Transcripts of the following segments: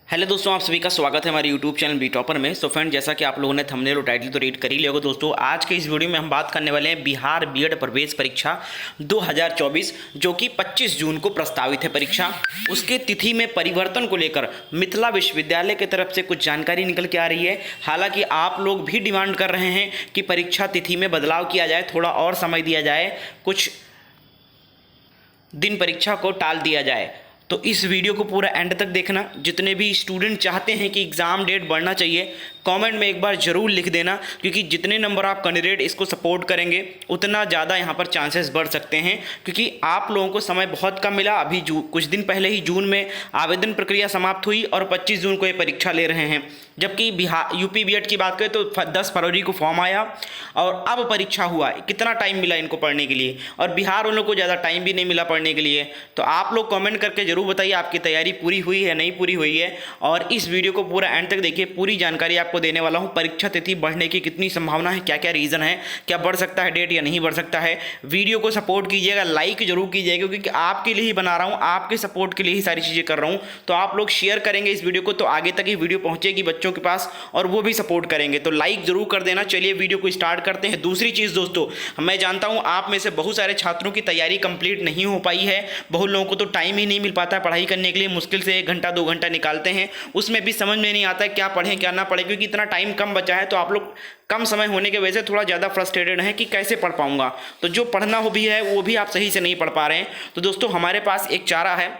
Hello दोस्तों, आप सभी का स्वागत है हमारे यूट्यूब चैनल बी टॉपर में। सो फ्रेंड, जैसा कि आप लोगों ने थंबनेल और टाइटल तो रीड कर ही लिया होगा दोस्तों। आज के इस वीडियो में हम बात करने वाले हैं बिहार बीएड प्रवेश परीक्षा 2024 जो कि 25 जून को प्रस्तावित है परीक्षा। उसके तिथि में परिवर्तन को लेकर मिथिला विश्वविद्यालय की तरफ से कुछ जानकारी निकल के आ रही है। हालांकि आप लोग भी डिमांड कर रहे हैं कि परीक्षा तिथि में बदलाव किया जाए, थोड़ा और समय दिया जाए, कुछ दिन परीक्षा को टाल दिया जाए। तो इस वीडियो को पूरा एंड तक देखना। जितने भी स्टूडेंट चाहते हैं कि एग्ज़ाम डेट बढ़ना चाहिए, कमेंट में एक बार ज़रूर लिख देना, क्योंकि जितने नंबर आप कैंडिडेट इसको सपोर्ट करेंगे उतना ज़्यादा यहाँ पर चांसेस बढ़ सकते हैं। क्योंकि आप लोगों को समय बहुत कम मिला। अभी कुछ दिन पहले ही जून में आवेदन प्रक्रिया समाप्त हुई और 25 जून को ये परीक्षा ले रहे हैं। जबकि बिहार यूपी बीएड की बात करें तो 10 फरवरी को फॉर्म आया और अब परीक्षा हुआ। कितना टाइम मिला इनको पढ़ने के लिए, और बिहार वालों को ज़्यादा टाइम भी नहीं मिला पढ़ने के लिए। तो आप लोग कमेंट करके ज़रूर बताइए आपकी तैयारी पूरी हुई है नहीं पूरी हुई है। और इस वीडियो को पूरा एंड तक देखिए, पूरी जानकारी आपको देने वाला हूँ। परीक्षा तिथि बढ़ने की कितनी संभावना है, क्या क्या रीज़न है, क्या बढ़ सकता है डेट या नहीं बढ़ सकता है। वीडियो को सपोर्ट कीजिएगा, लाइक जरूर कीजिएगा, क्योंकि आपके लिए ही बना रहा हूँ, आपके सपोर्ट के लिए ही सारी चीज़ें कर रहा हूँ। तो आप लोग शेयर करेंगे इस वीडियो को तो आगे तक ही वीडियो पहुँचेगी बच्चों के पास और वो भी सपोर्ट करेंगे। तो लाइक जरूर कर देना। चलिए वीडियो को स्टार्ट करते हैं। दूसरी चीज़ दोस्तों, मैं जानता हूँ आप में से बहुत सारे छात्रों की तैयारी कंप्लीट नहीं हो पाई है। बहुत लोगों को तो टाइम ही नहीं मिल पाता है पढ़ाई करने के लिए। मुश्किल से 1 घंटा 2 घंटा निकालते हैं, उसमें भी समझ में नहीं आता है क्या पढ़ें क्या ना पढ़ें, क्योंकि इतना टाइम कम बचा है। तो आप लोग कम समय होने की वजह से थोड़ा ज़्यादा फ्रस्ट्रेटेड हैं कि कैसे पढ़ पाऊंगा। तो जो पढ़ना हो भी है वो भी आप सही से नहीं पढ़ पा रहे हैं। तो दोस्तों, हमारे पास एक चारा है,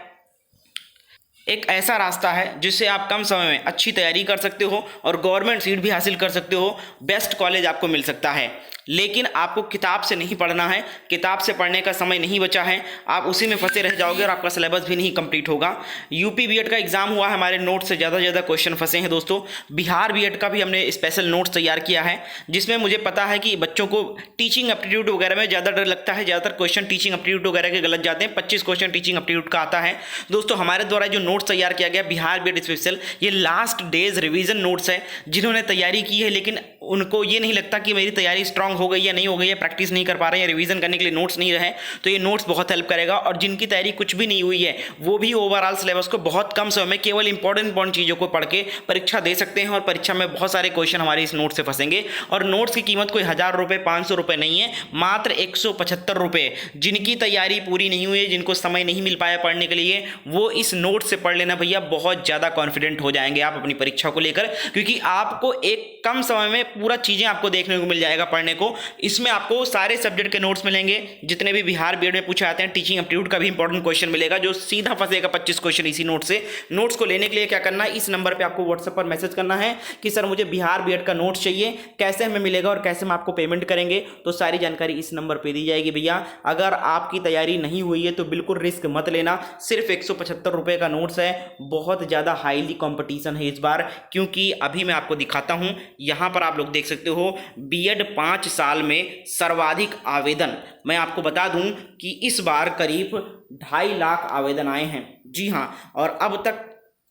एक ऐसा रास्ता है जिससे आप कम समय में अच्छी तैयारी कर सकते हो और गवर्नमेंट सीट भी हासिल कर सकते हो। बेस्ट कॉलेज आपको मिल सकता है, लेकिन आपको किताब से नहीं पढ़ना है। किताब से पढ़ने का समय नहीं बचा है, आप उसी में फंसे रह जाओगे और आपका सिलेबस भी नहीं कंप्लीट होगा। यूपी बीएड का एग्जाम हुआ है, हमारे नोट से ज़्यादा क्वेश्चन फंसे हैं दोस्तों। बिहार बीएड का भी हमने स्पेशल नोट्स तैयार किया है, जिसमें मुझे पता है कि बच्चों को टीचिंग एप्टीट्यूड वगैरह में ज़्यादा डर लगता है। ज़्यादातर क्वेश्चन टीचिंग एप्टीट्यूड वगैरह के गलत जाते हैं। 25 क्वेश्चन टीचिंग एप्टीट्यूड का आता है दोस्तों। हमारे द्वारा जो नोट्स तैयार किया गया बिहार बीएड स्पेशल, ये लास्ट डेज रिवीजन नोट्स है। जिन्होंने तैयारी की है लेकिन उनको ये नहीं लगता कि मेरी तैयारी स्ट्रांग हो गई या नहीं हो गई है, प्रैक्टिस नहीं कर पा रहे हैं, रिवीजन करने के लिए नोट्स नहीं रहे, तो ये नोट्स बहुत हेल्प करेगा। और जिनकी तैयारी कुछ भी नहीं हुई है वो भी ओवरऑल सिलेबस को बहुत कम समय में केवल इंपॉर्टेंट चीज़ों को पढ़ के परीक्षा दे सकते हैं। और परीक्षा में बहुत सारे क्वेश्चन हमारे इस नोट से फंसेंगे। और नोट्स की कीमत कोई 1000 रुपये 500 रुपये नहीं है, मात्र 175 रुपये। जिनकी तैयारी पूरी नहीं हुई है, जिनको समय नहीं मिल पाया पढ़ने के लिए, वो इस नोट से पढ़ लेना भैया, बहुत ज़्यादा कॉन्फिडेंट हो जाएंगे आप अपनी परीक्षा को लेकर। क्योंकि आपको एक कम समय में पूरा चीज़ें आपको देखने को मिल जाएगा पढ़ने को। इसमें आपको सारे सब्जेक्ट के नोट्स मिलेंगे जितने भी बिहार बीएड में पूछे आते हैं। टीचिंग एप्टीट्यूड का भी इंपॉर्टेंट क्वेश्चन मिलेगा जो सीधा फंसेगा 25 क्वेश्चन इसी नोट से। नोट्स को लेने के लिए क्या करना है, इस नंबर पे आपको व्हाट्सएप पर मैसेज करना है कि सर मुझे बिहार बीएड का नोट्स चाहिए, कैसे हमें मिलेगा और कैसे हम आपको पेमेंट करेंगे। तो सारी जानकारी इस नंबर पर दी जाएगी भैया। अगर आपकी तैयारी नहीं हुई है तो बिल्कुल रिस्क मत लेना। सिर्फ 175 रुपये का नोट्स है, बहुत ज़्यादा हाईली कॉम्पिटिशन है इस बार। क्योंकि अभी मैं आपको दिखाता हूँ, यहाँ पर आप लोग देख सकते हो बीएड 5 साल में सर्वाधिक आवेदन। मैं आपको बता दूं कि इस बार करीब 2.5 लाख आवेदन आए हैं। जी हाँ, और अब तक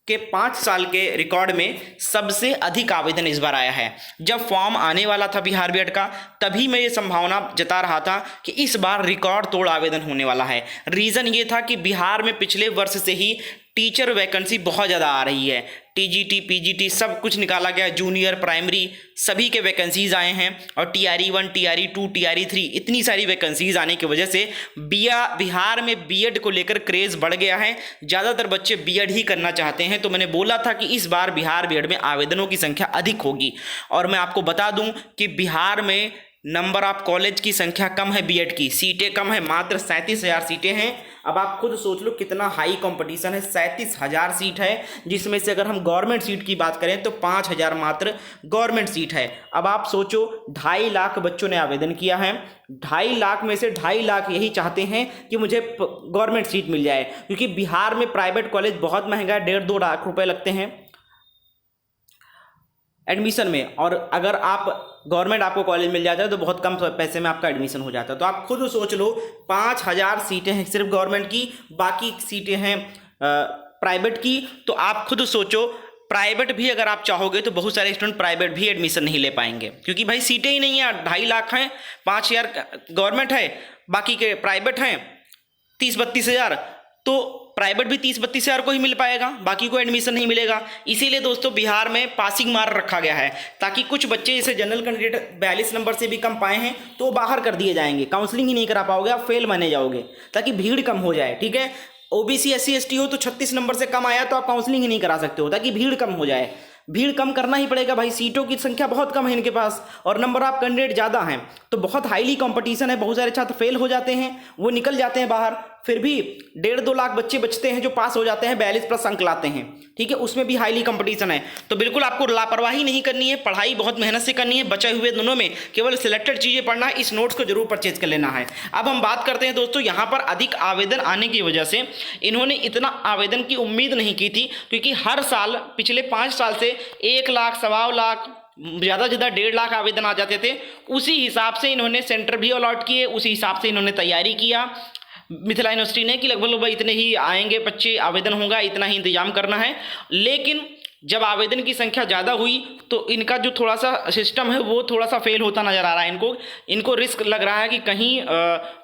के 5 साल के रिकॉर्ड में सबसे अधिक आवेदन इस बार आया है। जब फॉर्म आने वाला था बिहार बीएड का, तभी मैं ये संभावना जता रहा था कि इस बार रिकॉर्ड तोड़ आवेदन होने वाला है। रीज़न ये था कि बिहार में पिछले वर्ष से ही टीचर वैकेंसी बहुत ज़्यादा आ रही है। टीजीटी पीजीटी सब कुछ निकाला गया, जूनियर प्राइमरी सभी के वैकेंसीज आए हैं। और टीआरई 1 टीआरई 2 टीआरई 3 इतनी सारी वैकेंसीज आने की वजह से बिहार में बीएड को लेकर क्रेज़ बढ़ गया है। ज़्यादातर बच्चे बीएड ही करना चाहते हैं। तो मैंने बोला था कि इस बार बिहार बीएड में आवेदनों की संख्या अधिक होगी। और मैं आपको बता दूं कि बिहार में नंबर ऑफ कॉलेज की संख्या कम है, बीएड की सीटें कम है, मात्र 37,000 सीटें हैं। अब आप खुद सोच लो कितना हाई कंपटीशन है। 37,000 सीट है, जिसमें से अगर हम गवर्नमेंट सीट की बात करें तो 5,000 मात्र गवर्नमेंट सीट है। अब आप सोचो 2.5 लाख बच्चों ने आवेदन किया है। 2.5 लाख में से 2.5 लाख यही चाहते हैं कि मुझे गवर्नमेंट सीट मिल जाए, क्योंकि बिहार में प्राइवेट कॉलेज बहुत महंगा है, 1.5-2 लाख रुपए लगते हैं एडमिशन में। और अगर आप गवर्नमेंट आपको कॉलेज मिल जाता है तो बहुत कम पैसे में आपका एडमिशन हो जाता है। तो आप खुद सोच लो, 5,000 सीटें हैं सिर्फ गवर्नमेंट की, बाकी सीटें हैं प्राइवेट की। तो आप खुद सोचो, प्राइवेट भी अगर आप चाहोगे तो बहुत सारे स्टूडेंट प्राइवेट भी एडमिशन नहीं ले पाएंगे, क्योंकि भाई सीटें ही नहीं है। 2.5 लाख हैं, 5,000 गवर्नमेंट है, बाकी के प्राइवेट हैं 30-32 हज़ार। तो प्राइवेट भी 30-32 हज़ार को ही मिल पाएगा, बाकी को एडमिशन नहीं मिलेगा। इसीलिए दोस्तों बिहार में पासिंग मार्क रखा गया है, ताकि कुछ बच्चे जैसे जनरल कैंडिडेट 42 नंबर से भी कम पाए हैं तो वो बाहर कर दिए जाएंगे, काउंसलिंग ही नहीं करा पाओगे, आप फेल माने जाओगे, ताकि भीड़ कम हो जाए। ठीक है, ओबीसी SC ST हो तो 36 नंबर से कम आया तो आप काउंसलिंग ही नहीं करा सकते हो, ताकि भीड़ कम हो जाए। भीड़ कम करना ही पड़ेगा भाई, सीटों की संख्या बहुत कम है इनके पास और नंबर ऑफ कैंडिडेट ज़्यादा हैं, तो बहुत हाईली कंपटीशन है। बहुत सारे छात्र फेल हो जाते हैं, वो निकल जाते हैं बाहर, फिर भी 1.5-2 लाख बच्चे बचते हैं जो पास हो जाते हैं, 42+ अंक लाते हैं। ठीक है, उसमें भी हाईली कंपटीशन है, तो बिल्कुल आपको लापरवाही नहीं करनी है, पढ़ाई बहुत मेहनत से करनी है। बचे हुए दिनों में केवल सिलेक्टेड चीज़ें पढ़ना है, इस नोट्स को जरूर परचेज कर लेना है। अब हम बात करते हैं दोस्तों, यहाँ पर अधिक आवेदन आने की वजह से इन्होंने इतना आवेदन की उम्मीद नहीं की थी, क्योंकि हर साल पिछले 5 साल से 1 लाख, 1.25 लाख, ज़्यादा 1.5 लाख आवेदन आ जाते थे। उसी हिसाब से इन्होंने सेंटर भी अलॉट किए, उसी हिसाब से इन्होंने तैयारी किया मिथिला यूनिवर्सिटी ने कि लगभग इतने ही आएंगे बच्चे, आवेदन होगा, इतना ही इंतजाम करना है। लेकिन जब आवेदन की संख्या ज़्यादा हुई तो इनका जो थोड़ा सा सिस्टम है वो थोड़ा सा फेल होता नज़र आ रहा है। इनको रिस्क लग रहा है कि कहीं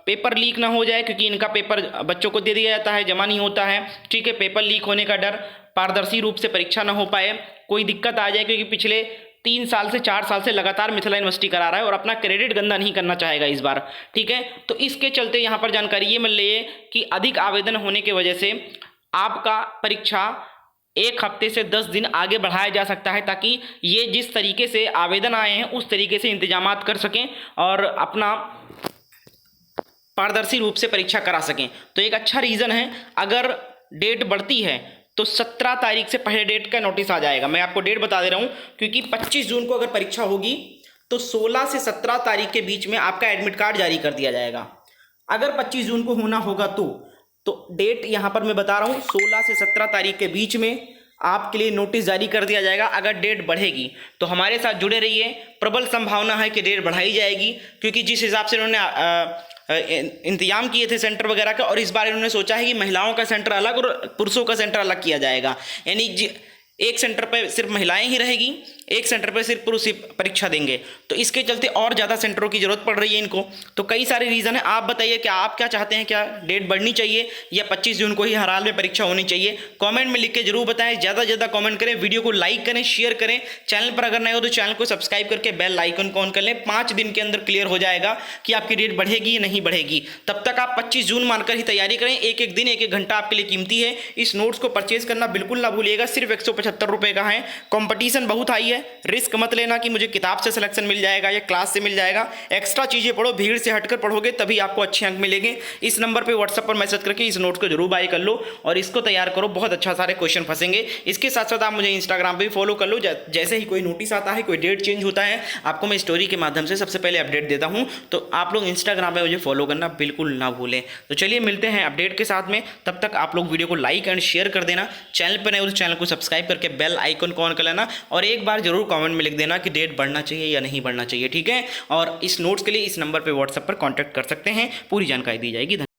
पेपर लीक ना हो जाए, क्योंकि इनका पेपर बच्चों को दे दिया जाता है, जमा नहीं होता है। ठीक है, पेपर लीक होने का डर, पारदर्शी रूप से परीक्षा ना हो पाए, कोई दिक्कत आ जाए, क्योंकि पिछले 3 साल से 4 साल से लगातार मिथिला यूनिवर्सिटी करा रहा है और अपना क्रेडिट गंदा नहीं करना चाहेगा इस बार। ठीक है, तो इसके चलते यहाँ पर जानकारी ये मिल रही है कि अधिक आवेदन होने की वजह से आपका परीक्षा 1 हफ्ते से 10 दिन आगे बढ़ाया जा सकता है, ताकि ये जिस तरीके से आवेदन आए हैं उस तरीके से इंतजामात कर सकें और अपना पारदर्शी रूप से परीक्षा करा सकें। तो एक अच्छा रीज़न है। अगर डेट बढ़ती है तो 17 तारीख से पहले डेट का नोटिस आ जाएगा। मैं आपको डेट बता दे रहा हूँ, क्योंकि 25 जून को अगर परीक्षा होगी तो 16 से 17 तारीख के बीच में आपका एडमिट कार्ड जारी कर दिया जाएगा। अगर 25 जून को होना होगा तो डेट यहाँ पर मैं बता रहा हूँ, 16 से 17 तारीख के बीच में आपके लिए नोटिस जारी कर दिया जाएगा। अगर डेट बढ़ेगी तो हमारे साथ जुड़े रहिए, प्रबल संभावना है कि डेट बढ़ाई जाएगी, क्योंकि जिस हिसाब से उन्होंने इंतजाम किए थे सेंटर वगैरह का, और इस बार इन्होंने सोचा है कि महिलाओं का सेंटर अलग और पुरुषों का सेंटर अलग किया जाएगा। यानी एक सेंटर पर सिर्फ महिलाएं ही रहेगी, एक सेंटर पर सिर्फ पुरुष ही परीक्षा देंगे, तो इसके चलते और ज़्यादा सेंटरों की जरूरत पड़ रही है इनको। तो कई सारे रीज़न है। आप बताइए कि आप क्या चाहते हैं, क्या डेट बढ़नी चाहिए या 25 जून को ही हर हाल में परीक्षा होनी चाहिए? कमेंट में लिख के जरूर बताएं, ज़्यादा से ज़्यादा कमेंट करें, वीडियो को लाइक करें, शेयर करें। चैनल पर अगर नए हो तो चैनल को सब्सक्राइब करके बेल आइकन को ऑन कर लें। 5 दिन के अंदर क्लियर हो जाएगा कि आपकी डेट बढ़ेगी या नहीं बढ़ेगी। तब तक आप 25 जून मानकर ही तैयारी करें। एक दिन, एक घंटा आपके लिए कीमती है। इस नोट्स को परचेज करना बिल्कुल ना भूलिएगा, सिर्फ 175 रुपये का है। कंपटीशन बहुत हाई है, रिस्क मत लेना कि मुझे किताब से सिलेक्शन मिल जाएगा या क्लास से मिल जाएगा। एक्स्ट्रा चीज़ें पढ़ो, भीड़ से हटकर पढ़ोगे तभी आपको अच्छे अंक मिलेंगे। इस नंबर पे व्हाट्सएप पर मैसेज करके इस नोट को जरूर बाय कर लो और इसको तैयार करो, बहुत अच्छा सारे क्वेश्चन फंसेंगे। इसके साथ साथ आप मुझे इंस्टाग्राम पे भी फॉलो कर लो, जैसे ही कोई नोटिस आता है, कोई डेट चेंज होता है, आपको मैं स्टोरी के माध्यम से सबसे पहले अपडेट देता हूँ। तो आप लोग इंस्टाग्राम पर मुझे फॉलो करना बिल्कुल ना भूलें। तो चलिए मिलते हैं अपडेट के साथ में, तब तक आप लोग वीडियो को लाइक एंड शेयर कर देना। चैनल पर नए हो तो चैनल को सब्सक्राइब करके बेल आइकन को ऑन कर लेना और एक बार जरूर कमेंट में लिख देना कि डेट बढ़ना चाहिए या नहीं बढ़ना चाहिए। ठीक है, और इस नोट्स के लिए इस नंबर पे व्हाट्सएप पर कांटेक्ट कर सकते हैं, पूरी जानकारी दी जाएगी।